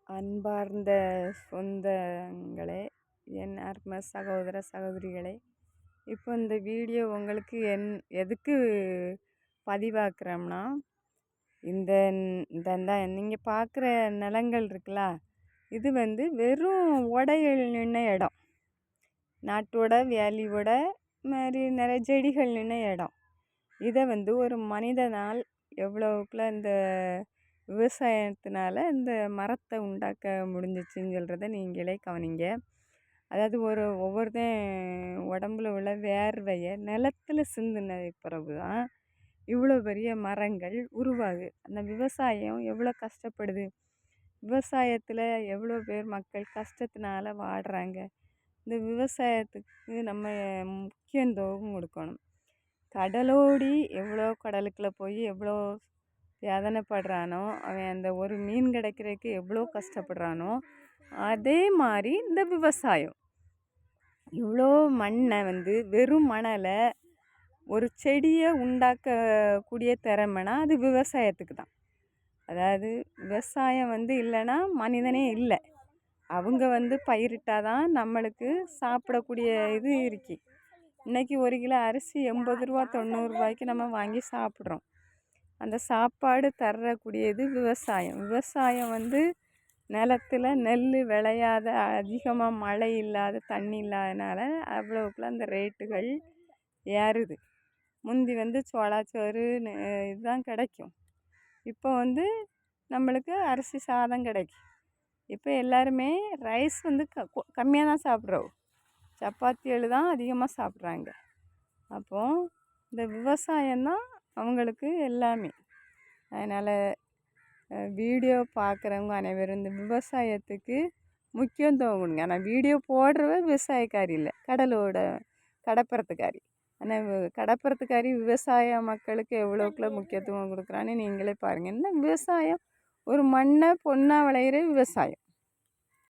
அன்பார்ந்த சொந்தங்களே, என் அருமை சகோதர சகோதரிகளே, இப்போ இந்த வீடியோ உங்களுக்கு எதுக்கு பதிவாக்குறோம்னா, இந்த இந்த நீங்கள் பார்க்குற நிலங்கள் இருக்குல்ல, இது வெறும் உடைகள் நின்ன இடம். நாட்டோட வேலியோட மாதிரி நிறைய செடிகள் நின்ன இடம். இதை ஒரு மனிதனால் எவ்வளோக்குள்ள இந்த விவசாயத்தினால இந்த மரத்தை உண்டாக்க முடிஞ்சிச்சுன்னு சொல்கிறத நீங்களே கவனிங்க. அதாவது ஒவ்வொருத்தன் உடம்புல உள்ள வேர்வையை நிலத்தில் சிந்தின பிறகு தான் இவ்வளோ பெரிய மரங்கள் உருவாகுது. அந்த விவசாயம் எவ்வளோ கஷ்டப்படுது, விவசாயத்தில் எவ்வளோ பேர் மக்கள் கஷ்டத்தினால வாடுறாங்க. இந்த விவசாயத்துக்கு நம்ம முக்கியத்துவம் கொடுக்கணும். கடலோடி எவ்வளோ கடலுக்குள்ளே போய் எவ்வளோ வேதனைப்படுறானோ, அவன் அந்த ஒரு மீன் கிடைக்கிறதுக்கு எவ்வளோ கஷ்டப்படுறானோ, அதே மாதிரி இந்த விவசாயம் இவ்வளோ மண்ணை வெறும் மணலை ஒரு செடியை உண்டாக்கக்கூடிய திறமைனா அது விவசாயத்துக்கு தான். அதாவது விவசாயம் இல்லைன்னா மனிதனே இல்லை. அவங்க பயிரிட்டால் தான் நம்மளுக்கு சாப்பிடக்கூடிய இது இருக்கு. இன்றைக்கி 1 கிலோ அரிசி 80 ரூபா 90 ரூபாய்க்கு நம்ம வாங்கி சாப்பிட்றோம். அந்த சாப்பாடு தரக்கூடியது விவசாயம். விவசாயம் நிலத்தில் நெல் விளையாத, அதிகமாக மழை இல்லாத, தண்ணி இல்லாதனால அவ்வளோக்குள்ள அந்த ரேட்டுகள் ஏறுது. முந்தி சோளாச்சோறு இதுதான் கிடைக்கும். இப்போ நம்மளுக்கு அரிசி சாதம் கிடைக்கும். இப்போ எல்லாருமே ரைஸ் கம்மியாக தான் சாப்பிட்றோம். சப்பாத்திகள் தான் அதிகமாக சாப்பிட்றாங்க. அப்போது இந்த விவசாயம்தான் அவங்களுக்கு எல்லாமே. அதனால் வீடியோ பார்க்குறவங்க அனைவரும் இந்த விவசாயத்துக்கு முக்கியத்துவம் கொடுங்க. ஆனால் வீடியோ போடுறவ விவசாயக்காரி இல்லை, கடப்புறத்துக்காரி. ஆனால் கடப்புறத்துக்காரி விவசாய மக்களுக்கு எவ்வளோக்குள்ள முக்கியத்துவம் கொடுக்குறான்னு நீங்களே பாருங்கள். என்ன விவசாயம், ஒரு மண்ணை பொண்ணாக விளையிற விவசாயம்.